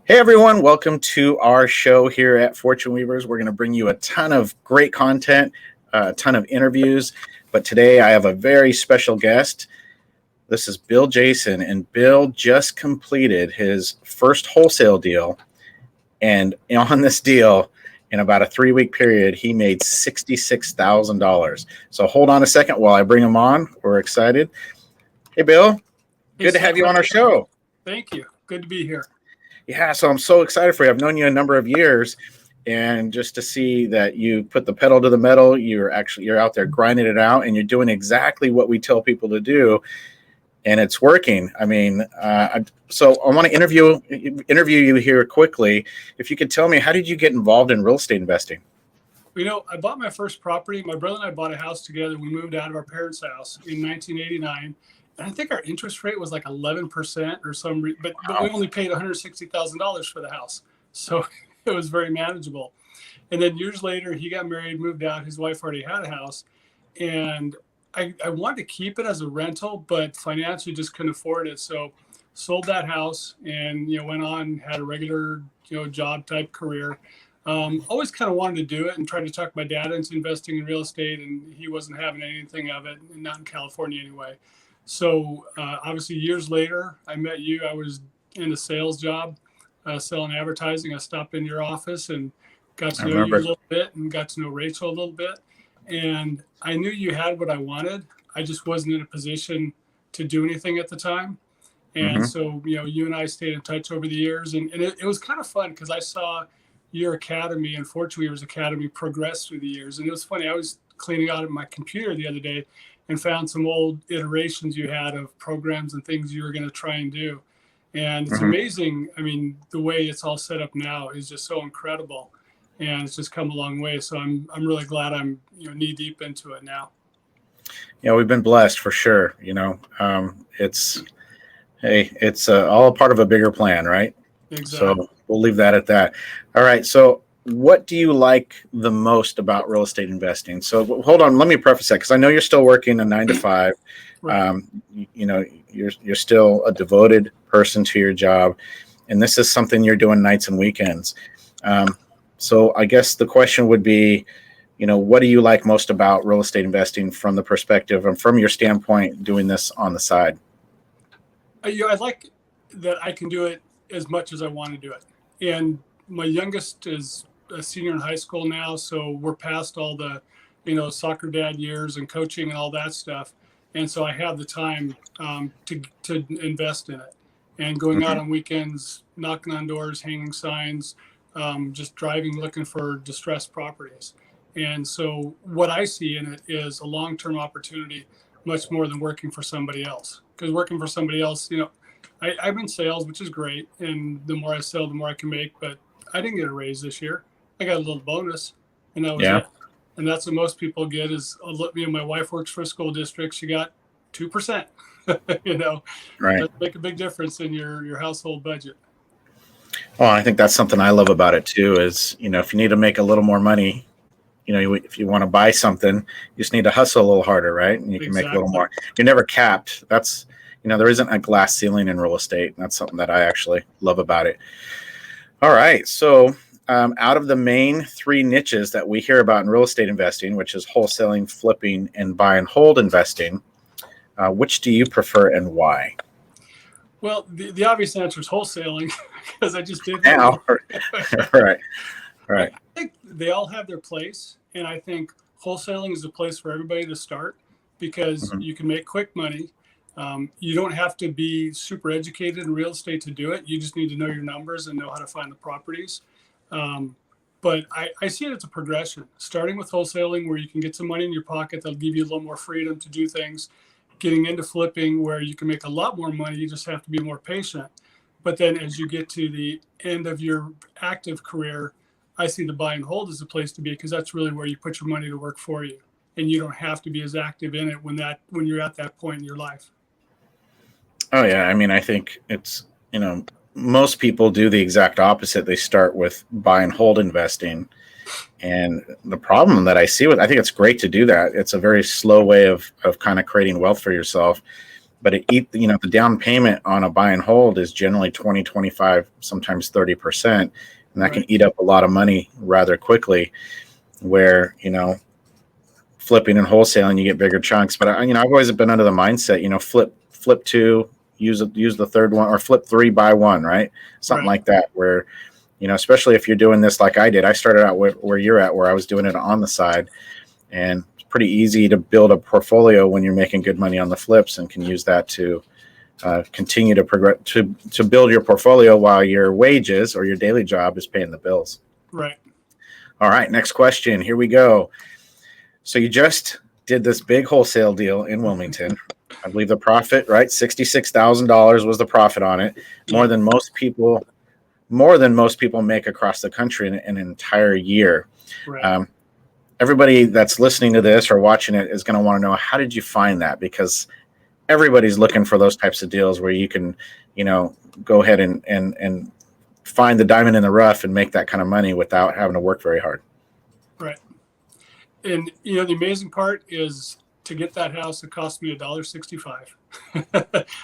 Hey everyone, welcome to our show here at Fortune Weavers. We're going to bring you a ton of great content, a ton of interviews, but today I have a very special guest. This is Bill Jason, and Bill just completed his first wholesale deal, and on this deal, in about a 3-week period, he made $66,000. So hold on a second while I bring him on. We're excited. Hey Bill, good to have you on our show. Thank you. Good to be here. Yeah, so I'm so excited for you. I've known you a number of years, and just to see that you put the pedal to the metal, you're out there grinding it out, and you're doing exactly what we tell people to do, and it's working. I mean, so I want to interview you here quickly. If you could tell me, how did you get involved in real estate investing? You know, I bought my first property. My brother and I bought a house together. We moved out of our parents' house in 1989. And I think our interest rate was like 11% or some, but we only paid $160,000 for the house. So it was very manageable. And then years later, he got married, moved out. His wife already had a house. And I wanted to keep it as a rental, but financially just couldn't afford it. So sold that house and, went on, had a regular, job type career. Always kind of wanted to do it and tried to talk my dad into investing in real estate, and he wasn't having anything of it, not in California anyway. So obviously years later, I met you. I was in a sales job, selling advertising. I stopped in your office and got to know you a little bit and got to know Rachel a little bit. And I knew you had what I wanted. I just wasn't in a position to do anything at the time. And so, you and I stayed in touch over the years. And it was kind of fun because I saw your academy and Fortune Weavers Academy progress through the years. And it was funny. I was cleaning out of my computer the other day and found some old iterations you had of programs and things you were going to try and do. And it's amazing. I mean, the way it's all set up now is just so incredible, and it's just come a long way. So I'm really glad I'm, knee deep into it now. Yeah, we've been blessed for sure. It's all a part of a bigger plan, right? Exactly. So we'll leave that at that. All right. So what do you like the most about real estate investing? So hold on, let me preface that because I know you're still working a 9 to 5. Right. You're still a devoted person to your job, and this is something you're doing nights and weekends. So I guess the question would be, what do you like most about real estate investing from the perspective and from your standpoint doing this on the side? I like that I can do it as much as I want to do it. And my youngest is a senior in high school now, so we're past all the, soccer dad years and coaching and all that stuff. And so I have the time to invest in it. And going out on weekends, knocking on doors, hanging signs, just driving, looking for distressed properties. And so what I see in it is a long-term opportunity, much more than working for somebody else. Because working for somebody else, I'm in sales, which is great. And the more I sell, the more I can make. But I didn't get a raise this year. I got a little bonus, and that was it. And that's what most people get is, my wife works for a school district. She got 2%, right. That make a big difference in your household budget. Well, I think that's something I love about it too, is, if you need to make a little more money, if you want to buy something, you just need to hustle a little harder, right? And you can make a little more. You're never capped. That's, there isn't a glass ceiling in real estate. That's something that I actually love about it. All right. So out of the main 3 niches that we hear about in real estate investing, which is wholesaling, flipping, and buy and hold investing, which do you prefer and why? Well, the obvious answer is wholesaling because I just did. Now, right. I think they all have their place, and I think wholesaling is a place for everybody to start because you can make quick money. You don't have to be super educated in real estate to do it. You just need to know your numbers and know how to find the properties. But I see it as a progression, starting with wholesaling where you can get some money in your pocket that'll give you a little more freedom to do things, getting into flipping where you can make a lot more money. You just have to be more patient. But then as you get to the end of your active career, I see the buy and hold as a place to be because that's really where you put your money to work for you. And you don't have to be as active in it when you're at that point in your life. Oh, yeah. I mean, I think it's, most people do the exact opposite. They start with buy and hold investing. And the problem that I see I think it's great to do that. It's a very slow way of kind of creating wealth for yourself. But the down payment on a buy and hold is generally 20, 25, sometimes 30%. And that can eat up a lot of money rather quickly, where, flipping and wholesaling, you get bigger chunks. But I've always been under the mindset, flip two, use the third one, or flip three, buy one, right? Something like that, where, especially if you're doing this like I did. I started out where you're at, where I was doing it on the side, and it's pretty easy to build a portfolio when you're making good money on the flips, and can use that to continue to progress, to build your portfolio while your wages or your daily job is paying the bills. Right. All right, next question. Here we go. So you just did this big wholesale deal in Wilmington. I believe the profit, right? $66,000 was the profit on it. More than most people make across the country in an entire year. Right. Everybody that's listening to this or watching it is going to want to know, how did you find that? Because everybody's looking for those types of deals where you can, go ahead and find the diamond in the rough and make that kind of money without having to work very hard. Right. And the amazing part is, to get that house, it cost me $1.65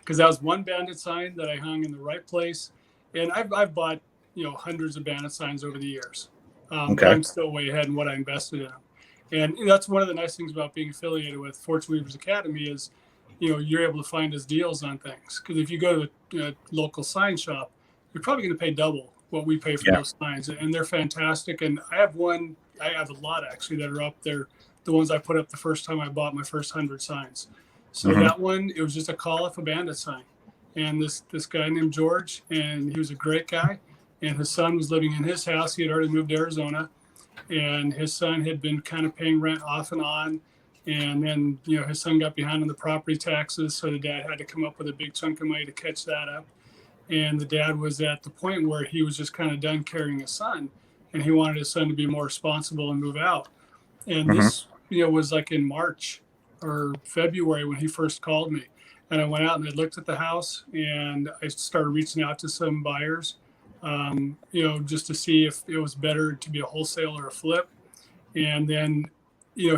because that was one bandit sign that I hung in the right place. And I've bought hundreds of bandit signs over the years, but I'm still way ahead in what I invested in them. And that's one of the nice things about being affiliated with Fortune Weavers Academy is, you're able to find us deals on things. Because if you go to a local sign shop, you're probably going to pay double what we pay for those signs, and they're fantastic. And I have a lot actually that are up there. The ones I put up the first time I bought my first 100 signs. So that one, it was just a call off a bandit sign. And this guy named George, and he was a great guy. And his son was living in his house. He had already moved to Arizona, and his son had been kind of paying rent off and on. And then, his son got behind on the property taxes. So the dad had to come up with a big chunk of money to catch that up. And the dad was at the point where he was just kind of done carrying his son, and he wanted his son to be more responsible and move out. And this, was like in March or February when he first called me. And I went out and I looked at the house, and I started reaching out to some buyers, just to see if it was better to be a wholesale or a flip. And then, he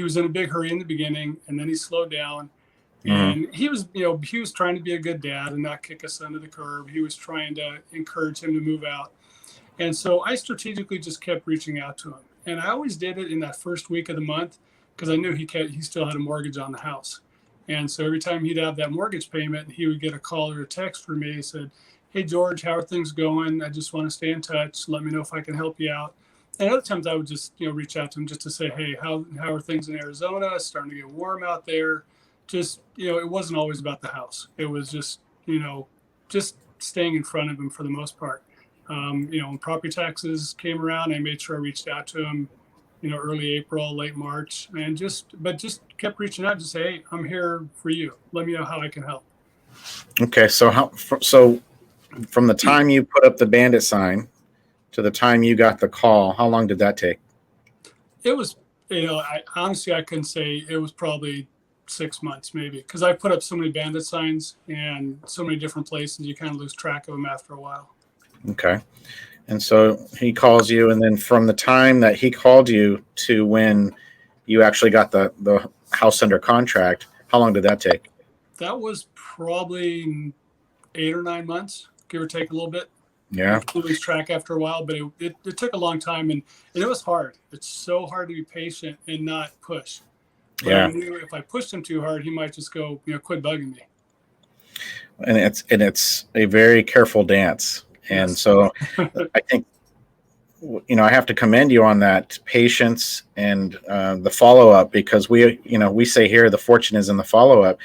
was in a big hurry in the beginning, and then he slowed down. And he was trying to be a good dad and not kick us under the curb. He was trying to encourage him to move out. And so I strategically just kept reaching out to him. And I always did it in that first week of the month because I knew he still had a mortgage on the house. And so every time he'd have that mortgage payment, he would get a call or a text from me. He said, "Hey, George, how are things going? I just want to stay in touch. Let me know if I can help you out." And other times I would just, reach out to him just to say, "Hey, how are things in Arizona? It's starting to get warm out there." Just, it wasn't always about the house. It was just, just staying in front of him for the most part. When property taxes came around, I made sure I reached out to him, early April, late March, and just kept reaching out to say, "Hey, I'm here for you. Let me know how I can help." Okay. So from the time you put up the bandit sign to the time you got the call, how long did that take? It was, I couldn't say. It was probably 6 months maybe, because I put up so many bandit signs and so many different places, you kind of lose track of them after a while. Okay. And so he calls you, and then from the time that he called you to when you actually got the house under contract, how long did that take? That was probably 8 or 9 months, give or take a little bit. Yeah. You lose track after a while, but it took a long time, and it was hard. It's so hard to be patient and not push. But I knew if I pushed him too hard, he might just go, quit bugging me. And it's a very careful dance. And so I think, I have to commend you on that patience and the follow-up, because we say here the fortune is in the follow-up,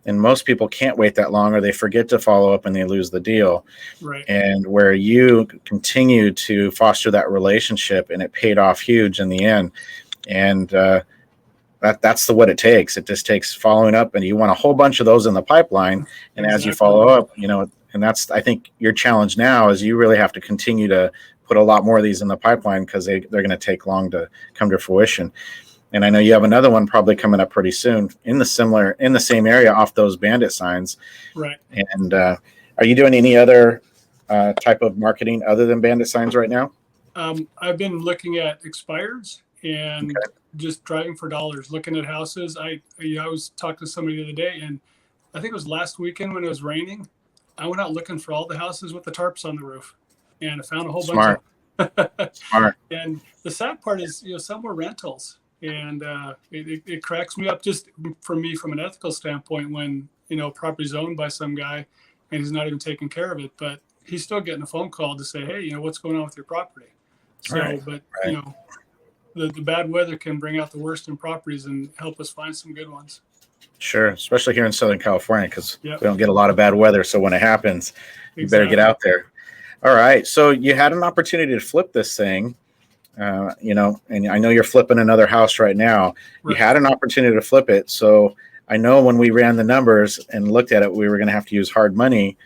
and most people can't wait that long, or they forget to follow up and they lose the deal. Right. And where you continue to foster that relationship, and it paid off huge in the end. And that's what it takes. It just takes following up, and you want a whole bunch of those in the pipeline. And as you follow up, and that's, I think, your challenge now is you really have to continue to put a lot more of these in the pipeline, because they're going to take long to come to fruition. And I know you have another one probably coming up pretty soon in the same area off those bandit signs. Right. And Are you doing any other type of marketing other than bandit signs right now? I've been looking at expireds and Okay. just driving for dollars, looking at houses. I was talking to somebody the other day, and I think it was last weekend when it was raining. I went out looking for all the houses with the tarps on the roof, and I found a whole bunch Smart. of them. Smart. And the sad part is, some were rentals, and it cracks me up just for me from an ethical standpoint when property's owned by some guy and he's not even taking care of it, but he's still getting a phone call to say, hey, what's going on with your property. So, Right. but Right. the bad weather can bring out the worst in properties and help us find some good ones. Sure, especially here in Southern California, because Yep. we don't get a lot of bad weather. So when it happens, you better get Exactly. out there. All right. So you had an opportunity to flip this thing, and I know you're flipping another house right now. You Right. had an opportunity to flip it. So I know when we ran the numbers and looked at it, we were going to have to use hard money.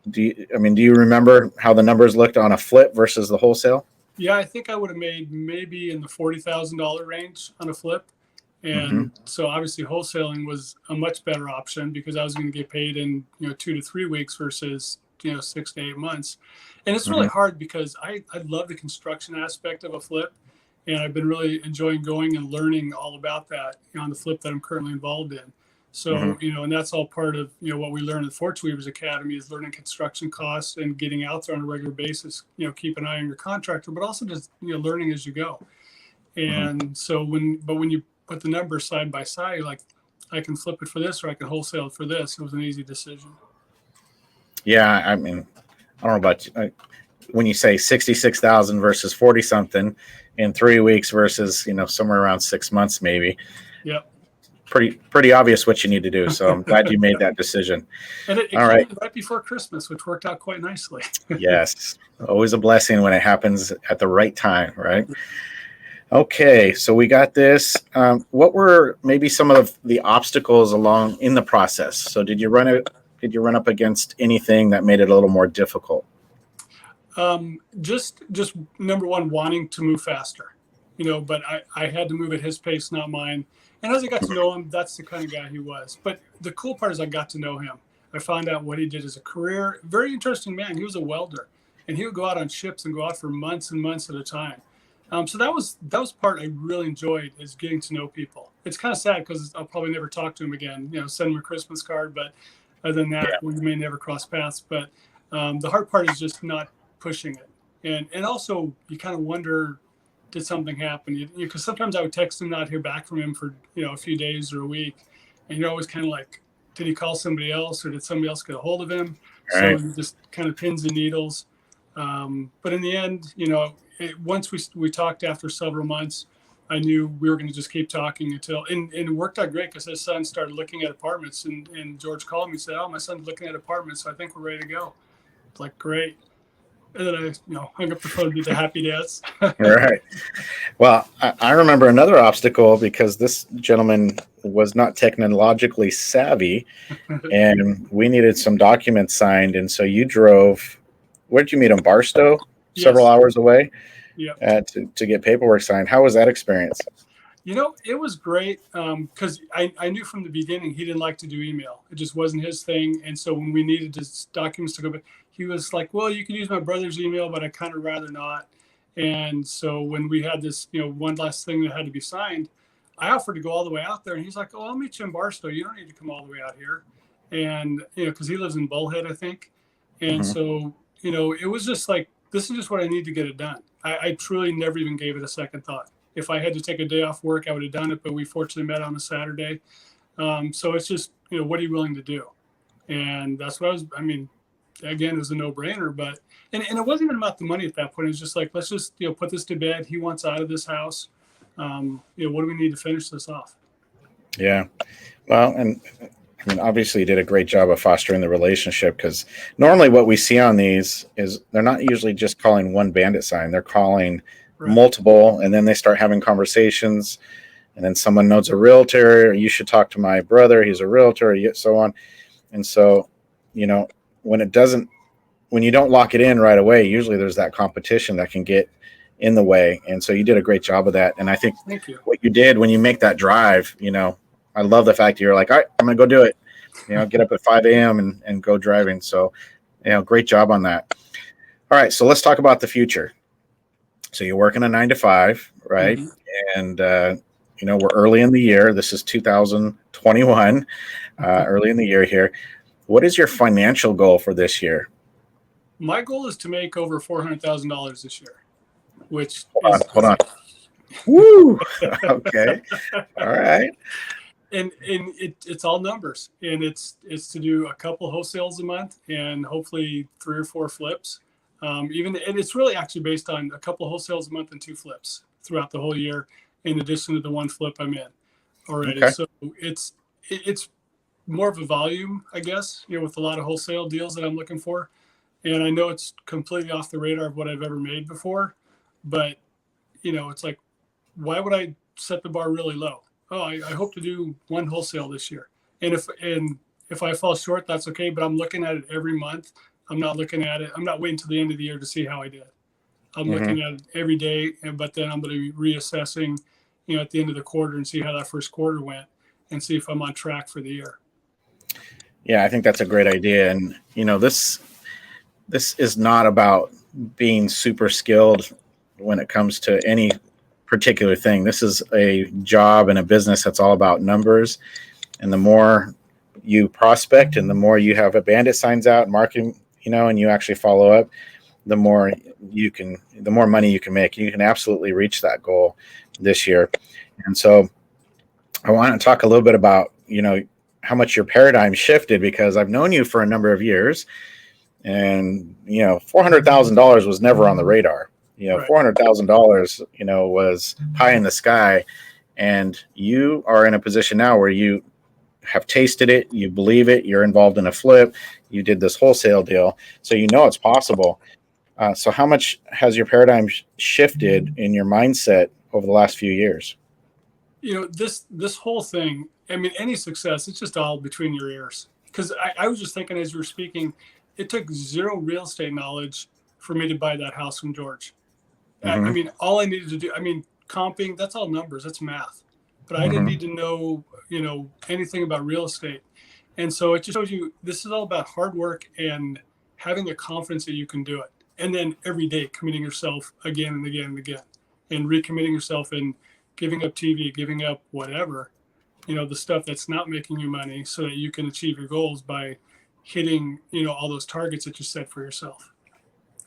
Do you remember how the numbers looked on a flip versus the wholesale? Yeah, I think I would have made maybe in the $40,000 range on a flip. Mm-hmm. And so obviously wholesaling was a much better option because I was going to get paid in 2 to 3 weeks versus 6 to 8 months. And it's really Mm-hmm. hard because I love the construction aspect of a flip, and I've been really enjoying going and learning all about that on the flip that I'm currently involved in. Mm-hmm. So and that's all part of what we learn at Fortune Weavers Academy is learning construction costs and getting out there on a regular basis. Keep an eye on your contractor, but also just learning as you go. Mm-hmm. And so when you put the numbers side by side, you're like, I can flip it for this or I can wholesale it for this. It was an easy decision. Yeah, I don't know about you. When you say 66,000 versus 40 something in 3 weeks versus somewhere around 6 months maybe. Yep. Pretty obvious what you need to do. So I'm glad you made that decision. And it All came right. in right before Christmas, which worked out quite nicely. Yes. Always a blessing when it happens at the right time, right? Okay, so we got this. What were maybe some of the obstacles along in the process? So did you run up against anything that made it a little more difficult? Just number one, wanting to move faster, but I had to move at his pace, not mine. And as I got to know him, that's the kind of guy he was. But the cool part is I got to know him. I found out what he did as a career. Very interesting man. He was a welder, and he would go out on ships and go out for months and months at a time. So that was part I really enjoyed is getting to know people. It's kind of sad because I'll probably never talk to him again. Send him a Christmas card, but other than that, we may never cross paths. But the hard part is just not pushing it, and also you kind of wonder, did something happen? Because sometimes I would text him, not hear back from him for a few days or a week, and you're always kind of like, did he call somebody else or did somebody else get a hold of him? So Right. you just kind of pins and needles. But in the end, once we talked after several months, I knew we were going to just keep talking until, and it worked out great because his son started looking at apartments, and George called me and said, oh, my son's looking at apartments, so I think we're ready to go. It's like, great. And then I hung up the phone and did the happy dance. Right. Well, I remember another obstacle because this gentleman was not technologically savvy, and we needed some documents signed. And so you drove. Where did you meet him? Barstow, several Yes. hours away, Yeah. to get paperwork signed. How was that experience? It was great because I knew from the beginning he didn't like to do email. It just wasn't his thing. And so when we needed his documents to go back, he was like, well, you can use my brother's email, but I kind of rather not. And so when we had this, one last thing that had to be signed, I offered to go all the way out there. And he's like, oh, I'll meet you in Barstow. You don't need to come all the way out here. And, because he lives in Bullhead, I think. And Mm-hmm. so, it was just like, this is just what I need to get it done. I truly never even gave it a second thought. If I had to take a day off work, I would have done it, but we fortunately met on a Saturday. So it's just, what are you willing to do? And that's what again, it was a no brainer, but, and it wasn't even about the money at that point. It was just like, let's just, put this to bed. He wants out of this house. What do we need to finish this off? Yeah. Well, and obviously you did a great job of fostering the relationship because normally what we see on these is they're not usually just calling one bandit sign. They're calling Right. multiple, and then they start having conversations, and then someone knows a realtor, or you should talk to my brother, he's a realtor, so on. And so, when you don't lock it in right away, usually there's that competition that can get in the way. And so you did a great job of that. And I think Thank you. what you did when you make that drive, I love the fact that you're like, all right, I'm going to go do it. get up at 5 a.m. and go driving. So, great job on that. All right. So let's talk about the future. So you're working a 9 to 5, right? And, we're early in the year. This is 2021, early in the year here. What is your financial goal for this year? My goal is to make over $400,000 this year, which hold on. Woo! Okay. All right. And it's all numbers, and it's to do a couple wholesales a month and hopefully 3 or 4 flips. And it's really actually based on a couple wholesales a month and 2 flips throughout the whole year, in addition to the 1 flip I'm in already. Okay. So it's more of a volume, I guess, with a lot of wholesale deals that I'm looking for. And I know it's completely off the radar of what I've ever made before, but it's like, why would I set the bar really low? Oh, I hope to do 1 wholesale this year. And if I fall short, that's okay. But I'm looking at it every month. I'm not looking at it. I'm not waiting till the end of the year to see how I did. I'm looking at it every day, but then I'm going to be reassessing, at the end of the quarter and see how that first quarter went and see if I'm on track for the year. Yeah, I think that's a great idea. And, this is not about being super skilled when it comes to any particular thing. This is a job and a business that's all about numbers. And the more you prospect and the more you have a bandit signs out marketing, and you actually follow up, the more money you can make. You can absolutely reach that goal this year. And so I want to talk a little bit about, how much your paradigm shifted, because I've known you for a number of years, and, $400,000 was never on the radar. Right. $400,000, was pie in the sky, and you are in a position now where you have tasted it, you believe it, you're involved in a flip, you did this wholesale deal, so it's possible. So how much has your paradigm shifted in your mindset over the last few years? This whole thing, any success, it's just all between your ears. Because I was just thinking as you were speaking, it took 0 real estate knowledge for me to buy that house from George. All I needed to do, comping, that's all numbers, that's math. But I didn't need to know, anything about real estate. And so it just shows you, this is all about hard work and having the confidence that you can do it. And then every day committing yourself again and again and again, and recommitting yourself and giving up TV, giving up whatever, the stuff that's not making you money, so that you can achieve your goals by hitting, all those targets that you set for yourself.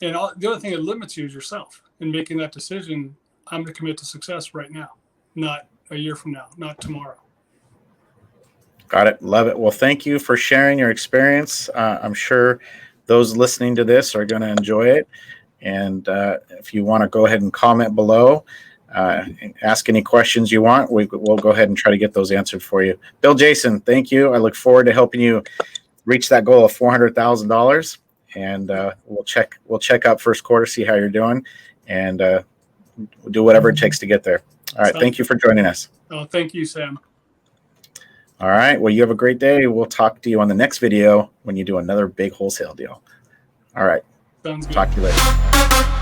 And the other thing that limits you is yourself, and making that decision. I'm going to commit to success right now, not a year from now, not tomorrow. Got it. Love it. Well, thank you for sharing your experience. I'm sure those listening to this are going to enjoy it. And if you want to go ahead and comment below, ask any questions you want, we'll go ahead and try to get those answered for you. Bill Jason, thank you. I look forward to helping you reach that goal of $400,000. And we'll check out first quarter, see how you're doing, and we'll do whatever it takes to get there. All right. Thank you for joining us. Oh, thank you, Sam. All right. Well, you have a great day. We'll talk to you on the next video when you do another big wholesale deal. All right. Sounds good. Talk to you later.